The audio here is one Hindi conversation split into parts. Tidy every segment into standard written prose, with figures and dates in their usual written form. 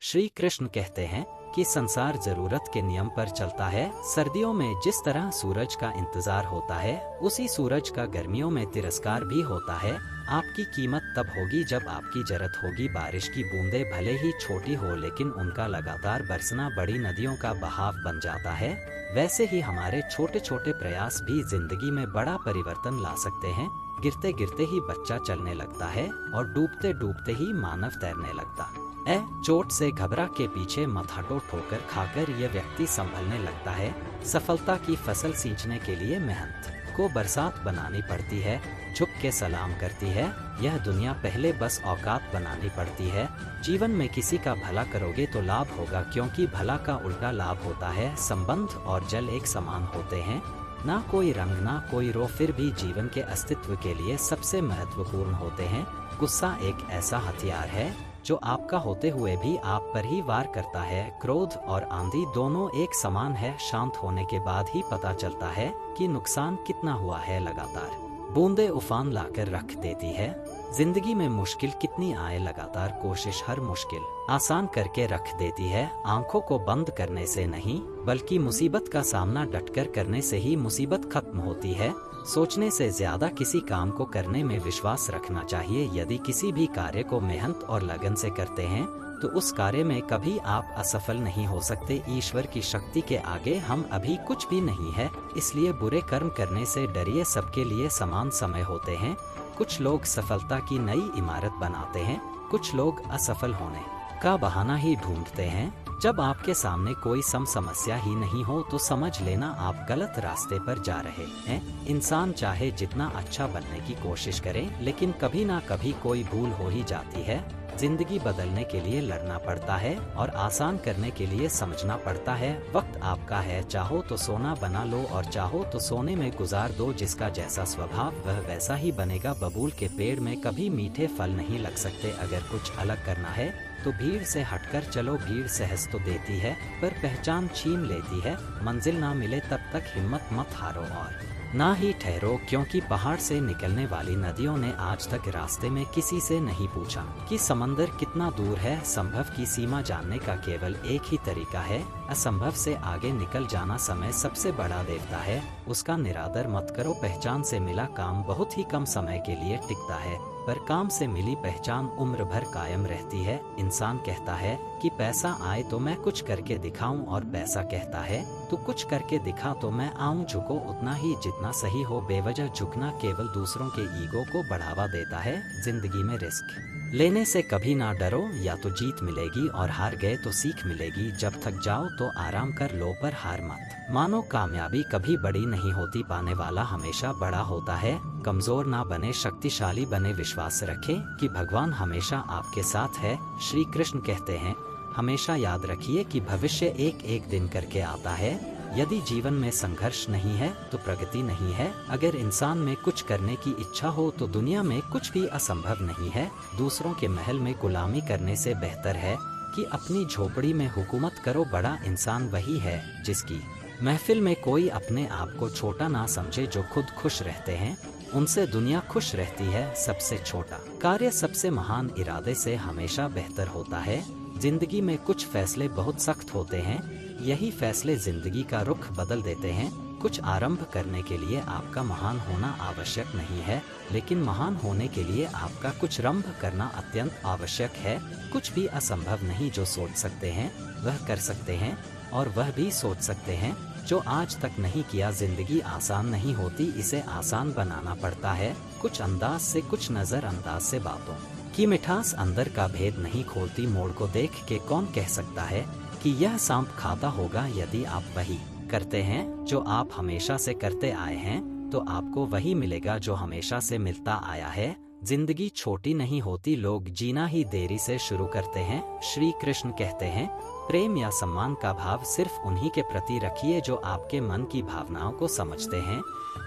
श्री कृष्ण कहते हैं कि संसार जरूरत के नियम पर चलता है। सर्दियों में जिस तरह सूरज का इंतजार होता है, उसी सूरज का गर्मियों में तिरस्कार भी होता है। आपकी कीमत तब होगी जब आपकी जरूरत होगी। बारिश की बूंदें भले ही छोटी हो, लेकिन उनका लगातार बरसना बड़ी नदियों का बहाव बन जाता है। वैसे ही हमारे छोटे छोटे प्रयास भी जिंदगी में बड़ा परिवर्तन ला सकते हैं। गिरते गिरते ही बच्चा चलने लगता है और डूबते डूबते ही मानव तैरने लगता है। चोट से घबरा के पीछे मत हटो, ठोकर खाकर यह व्यक्ति संभलने लगता है। सफलता की फसल सींचने के लिए मेहनत को बरसात बनानी पड़ती है। झुक के सलाम करती है यह दुनिया, पहले बस औकात बनानी पड़ती है। जीवन में किसी का भला करोगे तो लाभ होगा, क्योंकि भला का उल्टा लाभ होता है। संबंध और जल एक समान होते हैं, ना कोई रंग ना कोई रो, फिर भी जीवन के अस्तित्व के लिए सबसे महत्वपूर्ण होते हैं। गुस्सा एक ऐसा हथियार है जो आपका होते हुए भी आप पर ही वार करता है। क्रोध और आंधी दोनों एक समान है, शांत होने के बाद ही पता चलता है कि नुकसान कितना हुआ है। लगातार बूंदे उफान लाकर रख देती है। जिंदगी में मुश्किल कितनी आए, लगातार कोशिश हर मुश्किल आसान करके रख देती है। आंखों को बंद करने से नहीं, बल्कि मुसीबत का सामना डटकर करने से ही मुसीबत खत्म होती है। सोचने से ज्यादा किसी काम को करने में विश्वास रखना चाहिए। यदि किसी भी कार्य को मेहनत और लगन से करते हैं तो उस कार्य में कभी आप असफल नहीं हो सकते। ईश्वर की शक्ति के आगे हम अभी कुछ भी नहीं है, इसलिए बुरे कर्म करने से डरिए। सबके लिए समान समय होते हैं। कुछ लोग सफलता की नई इमारत बनाते हैं, कुछ लोग असफल होने का बहाना ही ढूंढते हैं। जब आपके सामने कोई समस्या ही नहीं हो तो समझ लेना आप गलत रास्ते पर जा रहे हैं। इंसान चाहे जितना अच्छा बनने की कोशिश करे, लेकिन कभी ना कभी कोई भूल हो ही जाती है। जिंदगी बदलने के लिए लड़ना पड़ता है और आसान करने के लिए समझना पड़ता है। वक्त आपका है, चाहो तो सोना बना लो और चाहो तो सोने में गुजार दो। जिसका जैसा स्वभाव वह वैसा ही बनेगा। बबूल के पेड़ में कभी मीठे फल नहीं लग सकते। अगर कुछ अलग करना है तो भीड़ से हटकर चलो। भीड़ सहज तो देती है पर पहचान छीन लेती है। मंजिल ना मिले तब तक हिम्मत मत हारो और ना ही ठहरो, क्योंकि पहाड़ से निकलने वाली नदियों ने आज तक रास्ते में किसी से नहीं पूछा कि समंदर कितना दूर है। संभव की सीमा जानने का केवल एक ही तरीका है, असंभव से आगे निकल जाना। समय सबसे बड़ा देवता है, उसका निरादर मत करो। पहचान से मिला काम बहुत ही कम समय के लिए टिकता है, पर काम से मिली पहचान उम्र भर कायम रहती है। इंसान कहता है कि पैसा आए तो मैं कुछ करके दिखाऊं, और पैसा कहता है तो कुछ करके दिखा तो मैं आऊं। झुको उतना ही जितना सही हो, बेवजह झुकना केवल दूसरों के ईगो को बढ़ावा देता है। जिंदगी में रिस्क लेने से कभी ना डरो, या तो जीत मिलेगी और हार गए तो सीख मिलेगी। जब थक जाओ तो आराम कर लो, पर हार मत मानो। कामयाबी कभी बड़ी नहीं होती, पाने वाला हमेशा बड़ा होता है। कमजोर ना बने, शक्तिशाली बने। विश्वास रखें कि भगवान हमेशा आपके साथ है। श्री कृष्ण कहते हैं, हमेशा याद रखिए कि भविष्य एक एक दिन करके आता है। यदि जीवन में संघर्ष नहीं है तो प्रगति नहीं है। अगर इंसान में कुछ करने की इच्छा हो तो दुनिया में कुछ भी असंभव नहीं है। दूसरों के महल में गुलामी करने से बेहतर है कि अपनी झोपड़ी में हुकूमत करो। बड़ा इंसान वही है जिसकी महफिल में कोई अपने आप को छोटा ना समझे। जो खुद खुश रहते हैं उनसे दुनिया खुश रहती है। सबसे छोटा कार्य सबसे महान इरादे से हमेशा बेहतर होता है। जिंदगी में कुछ फैसले बहुत सख्त होते हैं, यही फैसले जिंदगी का रुख बदल देते हैं। कुछ आरंभ करने के लिए आपका महान होना आवश्यक नहीं है, लेकिन महान होने के लिए आपका कुछ रंभ करना अत्यंत आवश्यक है। कुछ भी असंभव नहीं, जो सोच सकते हैं वह कर सकते हैं, और वह भी सोच सकते हैं जो आज तक नहीं किया। जिंदगी आसान नहीं होती, इसे आसान बनाना पड़ता है। कुछ अंदाज से, कुछ नजरअंदाज से बातों की मिठास अंदर का भेद नहीं खोलती। मोड़ को देख के कौन कह सकता है कि यह सांप खाता होगा। यदि आप वही करते हैं जो आप हमेशा से करते आए हैं, तो आपको वही मिलेगा जो हमेशा से मिलता आया है। जिंदगी छोटी नहीं होती, लोग जीना ही देरी से शुरू करते हैं। श्री कृष्ण कहते हैं, प्रेम या सम्मान का भाव सिर्फ उन्हीं के प्रति रखिए जो आपके मन की भावनाओं को समझते हैं।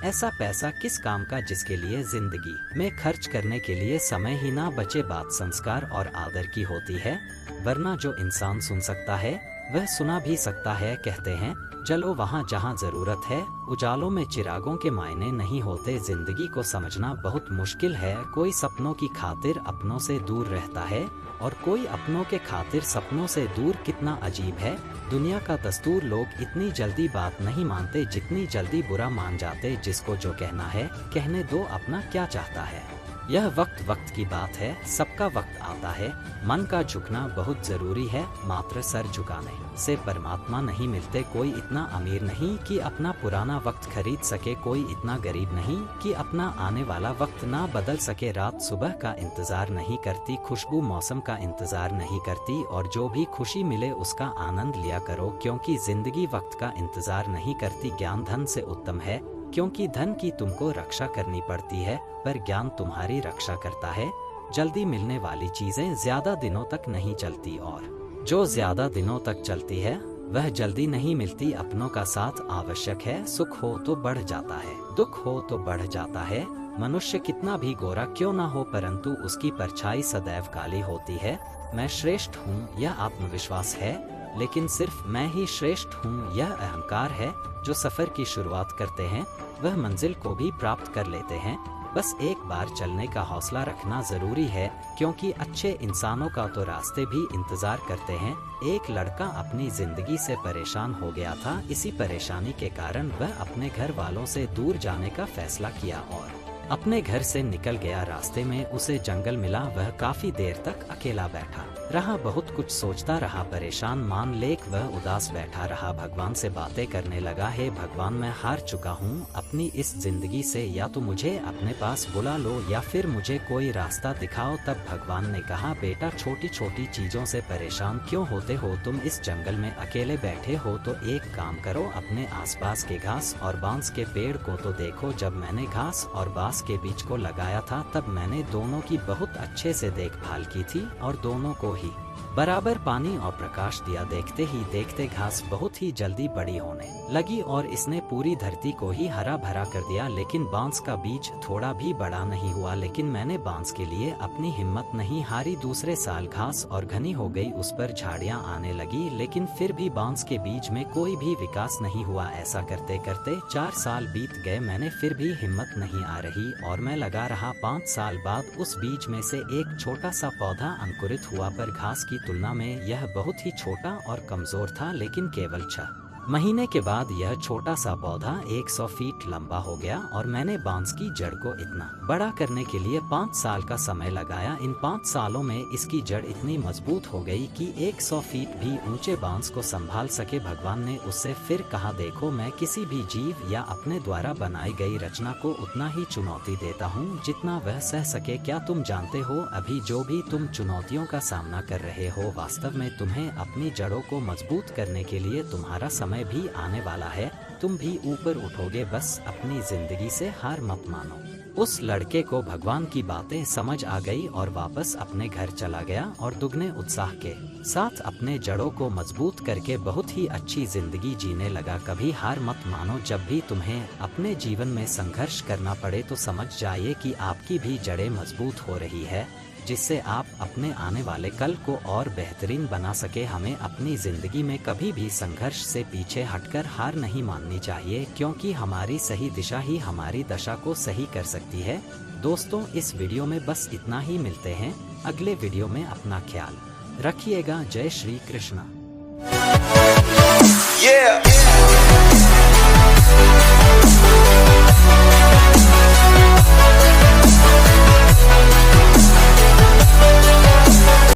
ऐसा पैसा किस काम का जिसके लिए जिंदगी में खर्च करने के लिए समय ही ना बचे। बात संस्कार और आदर की होती है, वरना जो इंसान सुन सकता है वह सुना भी सकता है। कहते हैं चलो वहाँ जहाँ जरूरत है। उजालों में चिरागों के मायने नहीं होते। जिंदगी को समझना बहुत मुश्किल है। कोई सपनों की खातिर अपनों से दूर रहता है और कोई अपनों के खातिर सपनों से दूर। कितना अजीब है दुनिया का दस्तूर। लोग इतनी जल्दी बात नहीं मानते जितनी जल्दी बुरा मान जाते। जिसको जो कहना है कहने दो, अपना क्या चाहता है। यह वक्त की बात है, सबका वक्त आता है। मन का झुकना बहुत जरूरी है। मात्र सर झुकाने से परमात्मा नहीं मिलते। कोई इतना अमीर नहीं कि अपना पुराना वक्त खरीद सके। कोई इतना गरीब नहीं कि अपना आने वाला वक्त ना बदल सके। रात सुबह का इंतजार नहीं करती, खुशबू मौसम का इंतजार नहीं करती। और जो भी खुशी मिले उसका आनंद लिया करो, क्योंकि जिंदगी वक्त का इंतजार नहीं करती। ज्ञान धन से उत्तम है, क्योंकि धन की तुमको रक्षा करनी पड़ती है, पर ज्ञान तुम्हारी रक्षा करता है। जल्दी मिलने वाली चीजें ज्यादा दिनों तक नहीं चलती, और जो ज्यादा दिनों तक चलती है वह जल्दी नहीं मिलती। अपनों का साथ आवश्यक है। सुख हो तो बढ़ जाता है, दुख हो तो बढ़ जाता है। मनुष्य कितना भी गोरा क्यों ना हो, परंतु उसकी परछाई सदैव काली होती है। मैं श्रेष्ठ हूँ यह आत्मविश्वास है, लेकिन सिर्फ मैं ही श्रेष्ठ हूँ यह अहंकार है। जो सफर की शुरुआत करते हैं वह मंजिल को भी प्राप्त कर लेते हैं। बस एक बार चलने का हौसला रखना जरूरी है, क्योंकि अच्छे इंसानों का तो रास्ते भी इंतजार करते हैं। एक लड़का अपनी जिंदगी से परेशान हो गया था। इसी परेशानी के कारण वह अपने घर वालों से दूर जाने का फैसला किया और अपने घर से निकल गया। रास्ते में उसे जंगल मिला। वह काफी देर तक अकेला बैठा रहा, बहुत कुछ सोचता रहा। परेशान मान लेक वह उदास बैठा रहा। भगवान से बातें करने लगा, हे भगवान मैं हार चुका हूँ अपनी इस जिंदगी से। या तो मुझे अपने पास बुला लो या फिर मुझे कोई रास्ता दिखाओ। तब भगवान ने कहा, बेटा छोटी छोटी चीजों से परेशान क्यों होते हो तुम? इस जंगल में अकेले बैठे हो तो एक काम करो, अपने आसपास के घास और बांस के पेड़ को तो देखो। जब मैंने घास और बांस के बीज को लगाया था तब मैंने दोनों की बहुत अच्छे से देखभाल की थी और दोनों को ही बराबर पानी और प्रकाश दिया। देखते ही देखते घास बहुत ही जल्दी बड़ी होने लगी और इसने पूरी धरती को ही हरा भरा कर दिया। लेकिन बांस का बीज थोड़ा भी बड़ा नहीं हुआ। लेकिन मैंने बांस के लिए अपनी हिम्मत नहीं हारी। दूसरे साल घास और घनी हो गई, उस पर झाड़ियां आने लगी, लेकिन फिर भी बांस के बीज में कोई भी विकास नहीं हुआ। ऐसा करते करते 4 साल बीत गए, मैंने फिर भी हिम्मत नहीं आ रही और मैं लगा रहा। 5 साल बाद उस बीज में से एक छोटा सा पौधा अंकुरित हुआ, पर घास की तुलना में यह बहुत ही छोटा और कमजोर था। लेकिन केवल 6 महीने के बाद यह छोटा सा पौधा 100 फीट लंबा हो गया और मैंने बांस की जड़ को इतना बड़ा करने के लिए 5 साल का समय लगाया। इन 5 सालों में इसकी जड़ इतनी मजबूत हो गई कि 100 फीट भी ऊंचे बांस को संभाल सके। भगवान ने उससे फिर कहा, देखो मैं किसी भी जीव या अपने द्वारा बनाई गई रचना को उतना ही चुनौती देता हूँ जितना वह सह सके। क्या तुम जानते हो अभी जो भी तुम चुनौतियों का सामना कर रहे हो, वास्तव में तुम्हें अपनी जड़ों को मजबूत करने के लिए तुम्हारा समय भी आने वाला है। तुम भी ऊपर उठोगे, बस अपनी जिंदगी से हार मत मानो। उस लड़के को भगवान की बातें समझ आ गई और वापस अपने घर चला गया और दुगने उत्साह के साथ अपने जड़ों को मजबूत करके बहुत ही अच्छी जिंदगी जीने लगा। कभी हार मत मानो। जब भी तुम्हें अपने जीवन में संघर्ष करना पड़े तो समझ जाइए कि आपकी भी जड़ें मजबूत हो रही है, जिससे आप अपने आने वाले कल को और बेहतरीन बना सके। हमें अपनी जिंदगी में कभी भी संघर्ष से पीछे हटकर हार नहीं माननी चाहिए, क्योंकि हमारी सही दिशा ही हमारी दशा को सही कर सकती है। दोस्तों इस वीडियो में बस इतना ही। मिलते हैं अगले वीडियो में। अपना ख्याल रखिएगा। जय श्री कृष्णा।